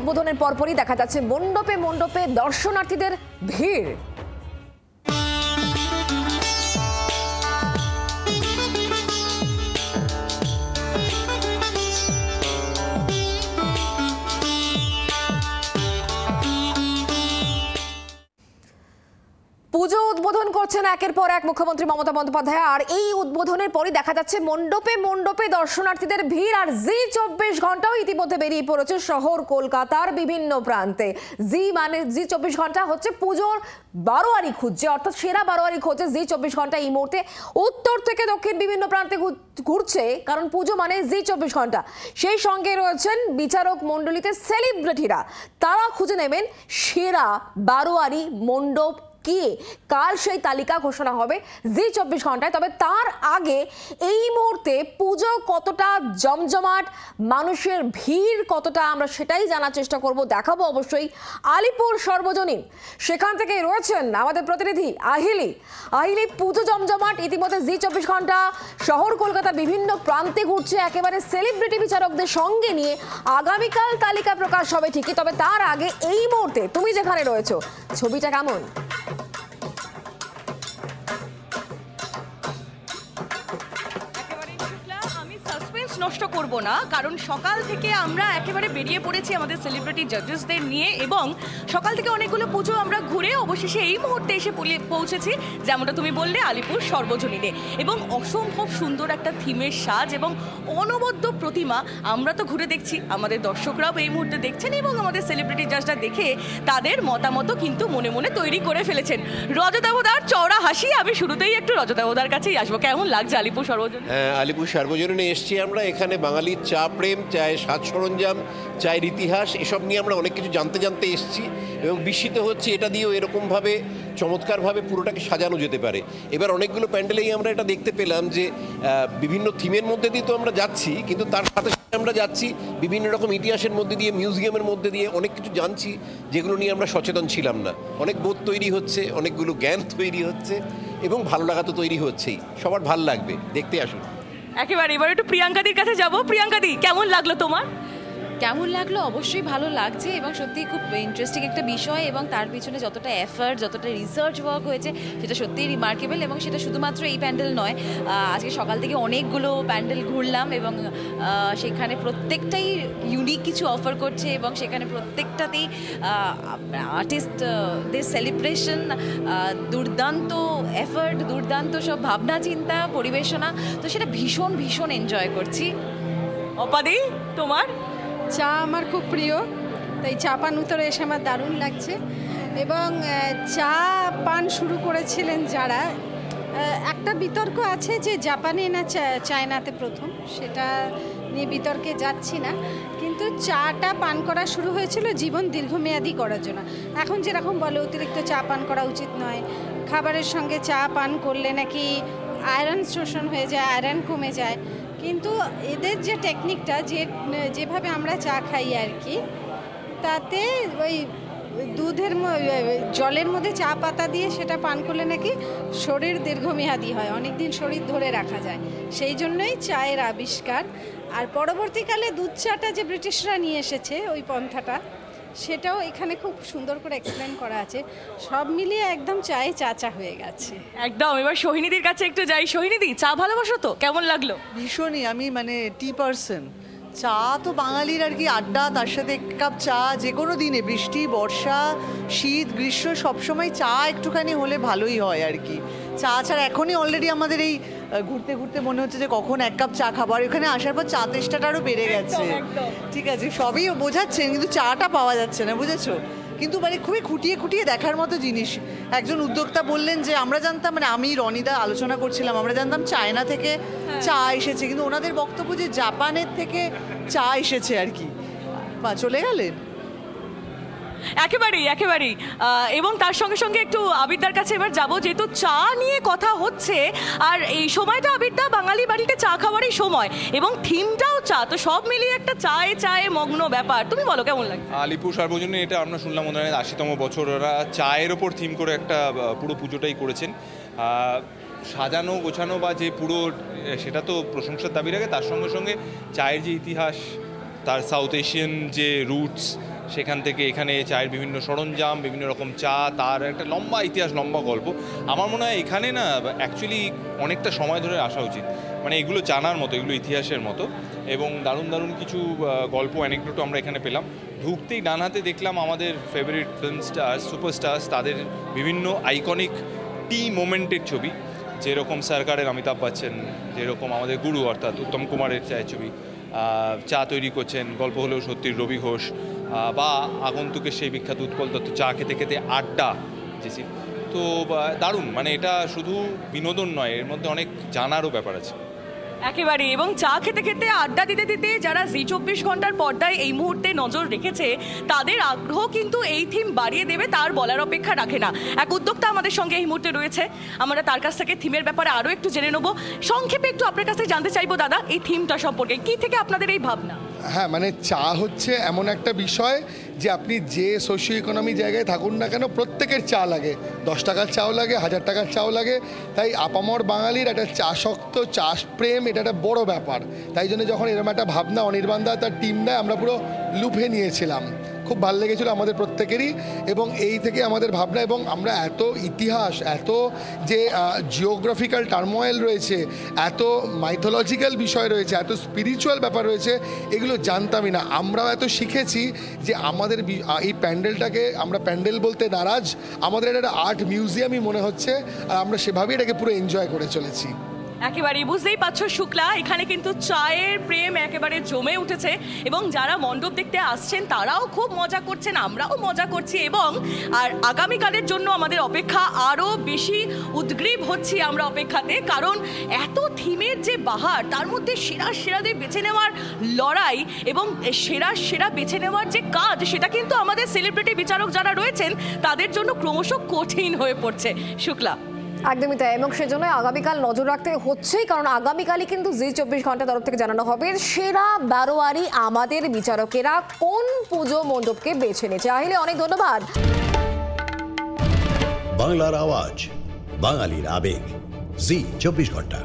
উদ্বোধনের পরপরই দেখা যাচ্ছে মণ্ডপে মণ্ডপে দর্শনার্থীদের ভিড়। পুজো উদ্বোধন করছেন একের পর এক মুখ্যমন্ত্রী মমতা বন্দ্যোপাধ্যায়, আর এই উদ্বোধনের পরই দেখা যাচ্ছে মণ্ডপে মণ্ডপে দর্শনার্থীদের ভিড়। আর জি 24 ঘন্টাও ইতিমধ্যে বেরিয়ে পড়েছে শহর কলকাতার বিভিন্ন প্রান্তে। জি 24 ঘন্টা হচ্ছে পুজোর বারোয়ারি খুঁজছে, অর্থাৎ সেরা বারোয়ারি খুঁজছে জি 24 ঘন্টা এই মুহূর্তে উত্তর থেকে দক্ষিণ বিভিন্ন প্রান্তে ঘুরছে, কারণ পুজো মানে জি 24 ঘন্টা। সেই সঙ্গে রয়েছেন বিচারক মণ্ডলীতে সেলিব্রিটিরা, তারা খুঁজে নেবেন সেরা বারোয়ারি মণ্ডপ কি। কাল সেই তালিকা ঘোষণা হবে জি 24 ঘন্টায়। তবে তার আগে এই মুহূর্তে পুজো কতটা জমজমাট, মানুষের ভিড় কতটা, আমরা সেটাই জানার চেষ্টা করব, দেখাবো অবশ্যই আলিপুর সর্বজনীন। সেখান থেকে রয়েছেন আমাদের প্রতিনিধি আহিলি। পুজো জমজমাট ইতিমধ্যে জি 24 ঘন্টা শহর কলকাতা বিভিন্ন প্রান্তে ঘুরছে, একেবারে সেলিব্রিটি বিচারকদের সঙ্গে নিয়ে। আগামীকাল তালিকা প্রকাশ হবে ঠিকই, তবে তার আগে এই মুহূর্তে তুমি যেখানে রয়েছো ছবিটা কেমন? নষ্ট করব না, কারণ সকাল থেকে আমরা একেবারে বেরিয়ে পড়েছি আমাদের সেলিব্রিটি জাজেসদের নিয়ে, এবং সকাল থেকে অনেকগুলো পুজো আমরা ঘুরে অবশেষে এই মুহূর্তে এসে পৌঁছেছি যেমনটা তুমি বললে আলিপুর সর্বজনীনে। এবং অসম্ভব সুন্দর একটা থিমের সাজ এবং অনবদ্য প্রতিমা আমরা তো ঘুরে দেখছি, আমাদের দর্শকরাও এই মুহূর্তে দেখছেন, এবং আমাদের সেলিব্রিটি জাজরা দেখে তাদের মতামত কিন্তু মনে মনে তৈরি করে ফেলেছেন। রজতাবদার চওড়া হাসি, আমি শুরুতেই একটু রজতাবদার কাছেই আসবো। কেমন লাগছে আলিপুর সর্বজনীন? আলিপুর সর্বজনীনে এসছি আমরা। এখানে বাঙালির চা প্রেম, চায়ের সাজ সরঞ্জাম, চায়ের ইতিহাস, এসব নিয়ে আমরা অনেক কিছু জানতে এসেছি এবং বিস্মিত হচ্ছি এটা দিয়েও এরকমভাবে চমৎকারভাবে পুরোটাকে সাজানো যেতে পারে। এবার অনেকগুলো প্যান্ডেলেই আমরা এটা দেখতে পেলাম যে বিভিন্ন থিমের মধ্যে দিয়ে তো আমরা যাচ্ছি, কিন্তু তার সাথে সাথে আমরা যাচ্ছি বিভিন্ন রকম ইতিহাসের মধ্যে দিয়ে, মিউজিয়ামের মধ্যে দিয়ে অনেক কিছু জানছি যেগুলো নিয়ে আমরা সচেতন ছিলাম না। অনেক বোধ তৈরি হচ্ছে, অনেকগুলো জ্ঞান তৈরি হচ্ছে এবং ভালো লাগা তো তৈরি হচ্ছেই। সবার ভালো লাগবে, দেখতে আসুন। একেবারে এবার একটু প্রিয়াঙ্কাদির কাছে যাব। প্রিয়াঙ্কাদি, কেমন লাগলো তোমার? কেমন লাগলো? অবশ্যই ভালো লাগছে, এবং সত্যিই খুব ইন্টারেস্টিং একটা বিষয়, এবং তার পিছনে যতটা এফার্ট, যতটা রিসার্চ ওয়ার্ক হয়েছে সেটা সত্যিই রিমার্কেবল। এবং সেটা শুধুমাত্র এই প্যান্ডেল নয়, আজকে সকাল থেকে অনেকগুলো প্যান্ডেল ঘুরলাম এবং সেখানে প্রত্যেকটাই ইউনিক কিছু অফার করছে, এবং সেখানে প্রত্যেকটাতেই আর্টিস্টদের সেলিব্রেশন, দুর্দান্ত এফার্ট, দুর্দান্ত সব ভাবনা চিন্তা, পরিবেশনা, তো সেটা ভীষণ ভীষণ এনজয় করছি। অপাদি, তোমার? চা আমার খুব প্রিয়, তাই চা পান উত্তরে এসে আমার দারুণ লাগছে। এবং চা পান শুরু করেছিলেন যারা, একটা বিতর্ক আছে যে জাপানে না চায়নাতে প্রথম, সেটা নিয়ে বিতর্কে যাচ্ছি না, কিন্তু চাটা পান করা শুরু হয়েছিল জীবন দীর্ঘমেয়াদী করার জন্য। এখন যেরকম বলে অতিরিক্ত চা পান করা উচিত নয়, খাবারের সঙ্গে চা পান করলে নাকি আয়রন শোষণ হয়ে যায়, আয়রন কমে যায়, কিন্তু এদের যে টেকনিকটা, যেভাবে আমরা চা খাই আর কি, তাতে ওই জলের মধ্যে চা পাতা দিয়ে সেটা পান করলে নাকি শরীর দীর্ঘমেয়াদী হয়, অনেক দিন শরীর ধরে রাখা যায়, সেই জন্যই চায়ের আবিষ্কার। আর পরবর্তীকালে দুধ চাটা যে ব্রিটিশরা নিয়ে এসেছে ওই পন্থাটা, সেটাও এখানে খুব সুন্দর করে এক্সপ্লেন করা আছে। সব মিলিয়ে একদম চায়ে চা হয়ে গেছে একদম। এবার সোহিনীদির কাছে একটু যাই। সোহিনীদি, চা ভালোবাসো তো? কেমন লাগলো? ভীষণই, আমি টি পার্সন। চা তো বাঙালির আর কি আড্ডা, তার সাথে এক কাপ চা যে কোনো দিনে, বৃষ্টি, বর্ষা, শীত, গ্রীষ্ম, সবসময় চা একটুখানি হলে ভালোই হয় আর কি। চা ছাড়া এখনই অলরেডি আমাদের এই ঘুরতে ঘুরতে মনে হচ্ছে যে কখন এক কাপ চা খাবার, এখানে আসার পর চা তেষ্টাটা আরও বেড়ে গেছে। ঠিক আছে, সবই বোঝাচ্ছেন, কিন্তু চাটা পাওয়া যাচ্ছে না, বুঝেছো? কিন্তু খুবই খুঁটিয়ে দেখার মতো জিনিস। একজন উদ্যোক্তা বললেন যে আমরা জানতাম, আমি রনিদা আলোচনা করছিলাম, আমরা জানতাম চায়না থেকে চা এসেছে, কিন্তু ওনাদের বক্তব্য যে জাপানের থেকে চা এসেছে আর কি। বা চলে গেলেন একেবারেই। এবং তার সঙ্গে সঙ্গে একটু আবিরদার কাছে এবার যাবো, যেহেতু চা নিয়ে কথা হচ্ছে, আর এই সময়টা আবিরদা বাঙালি বাড়িতে চা খাওয়ারই সময়, এবং থিমটাও চা, তো সব মিলিয়ে একটা চায়ে মগ্ন ব্যাপার। তুমি বলো কেমন লাগে? আলিপুর সর্বজনীন, এটা আমরা শুনলাম ওনারা 80তম বছর ওরা চায়ের ওপর থিম করে একটা পুরো পুজোটাই করেছেন। সাজানো গোছানো বা যে পুরো, সেটা তো প্রশংসার দাবি রাখে, তার সঙ্গে সঙ্গে চায়ের যে ইতিহাস, তার সাউথ এশিয়ান যে রুটস, সেখান থেকে এখানে চায়ের বিভিন্ন সরঞ্জাম, বিভিন্ন রকম চা, তার একটা লম্বা ইতিহাস, লম্বা গল্প। আমার মনে হয় এখানে না অ্যাকচুয়ালি অনেকটা সময় ধরে আসা উচিত, মানে এগুলো জানার মতো, এগুলো ইতিহাসের মতো, এবং দারুণ দারুণ কিছু গল্প, অ্যানেকডোটও আমরা এখানে পেলাম। ঢুকতেই ডান হাতে দেখলাম আমাদের ফেভারিট ফিল্ম স্টার, সুপারস্টার্স, তাদের বিভিন্ন আইকনিক টি মোমেন্টের ছবি, যেরকম সরকারের অমিতাভ বচ্চন, যেরকম আমাদের গুরু অর্থাৎ উত্তম কুমারের চায়ের ছবি, চা তৈরি করছেন, গল্প হলেও সত্যির রবি ঘোষ, বা আগন্তুকের সেই বিখ্যাত উৎপল দত্ত চা খেতে খেতে আড্ডা যেছি। তো দারুণ, মানে এটা শুধু বিনোদন নয়, এর মধ্যে অনেক জানারও ব্যাপার আছে। একেবারে, এবং চা খেতে খেতে আড্ডা দিতে দিতে যারা জি 24 ঘন্টার পর্দায় এই মুহূর্তে নজর রেখেছে তাদের আগ্রহ কিন্তু এই থিম বাড়িয়ে দেবে তার বলার অপেক্ষা রাখে না। এক উদ্যোক্তা আমাদের সঙ্গে এই মুহূর্তে রয়েছে, আমরা তার কাছ থেকে থিমের ব্যাপারে আরও একটু জেনে নেবো। সংক্ষেপে একটু আপনার কাছ থেকে জানতে চাইবো দাদা, এই থিমটা সম্পর্কে কি থেকে আপনাদের এই ভাবনা? হ্যাঁ, মানে চা হচ্ছে এমন একটা বিষয় যে আপনি যে সোশিও ইকোনমি জায়গায় থাকুন না কেন, প্রত্যেকের চা লাগে। 10 টাকার চাও লাগে, 1000 টাকার চাও লাগে। তাই আপামর বাঙালির একটা চাষক্ত, চাষ প্রেম, এটা একটা বড় ব্যাপার। তাই জন্য যখন এরকম একটা ভাবনা অনির্বাণ দা তার টিম নেয়, আমরা পুরো লুফে নিয়েছিলাম। খুব ভালো লেগেছিলো আমাদের প্রত্যেকেরই, এবং এই থেকে আমাদের ভাবনা। এবং আমরা এত ইতিহাস, এত যে জিওগ্রাফিক্যাল টার্মোয়েল রয়েছে, এত মাইথোলজিক্যাল বিষয় রয়েছে, এত স্পিরিচুয়াল ব্যাপার রয়েছে, এগুলো জানতামই না। আমরাও এত শিখেছি যে আমাদের এই প্যান্ডেলটাকে, আমরা প্যান্ডেল বলতে নারাজ, আমাদের এটা একটা আর্ট মিউজিয়ামই মনে হচ্ছে, আর আমরা সেভাবেই এটাকে পুরো এনজয় করে চলেছি। একেবারে বুঝতেই পারছো শুক্লা, এখানে কিন্তু চায়ের প্রেম একেবারে জমে উঠেছে, এবং যারা মণ্ডপ দেখতে আসছেন তারাও খুব মজা করছেন, আমরাও মজা করছি, এবং আর আগামীকালের জন্য আমাদের অপেক্ষা আরও বেশি উদ্গ্রীব হচ্ছি আমরা অপেক্ষাতে, কারণ এত থিমের যে বাহার, তার মধ্যে সেরা সেরাদের বেছে নেওয়ার লড়াই এবং সেরা বেছে নেওয়ার যে কাজ, সেটা কিন্তু আমাদের সেলিব্রিটি বিচারক যারা রয়েছেন তাদের জন্য ক্রমশ কঠিন হয়ে পড়ছে। শুক্লা, একদমই তাই, এবং সেজন্য আগামীকাল নজর রাখতে হচ্ছেই, কারণ আগামীকালই কিন্তু জি 24 ঘন্টা তরফ থেকে জানানো হবে সেরা বারোয়ারি আমাদের বিচারকেরা কোন পুজো মণ্ডপকে বেছে নিয়েছে। আহিলে, অনেক ধন্যবাদ। বাংলার আওয়াজ, বাঙালির আবেগ, জি 24 ঘন্টা।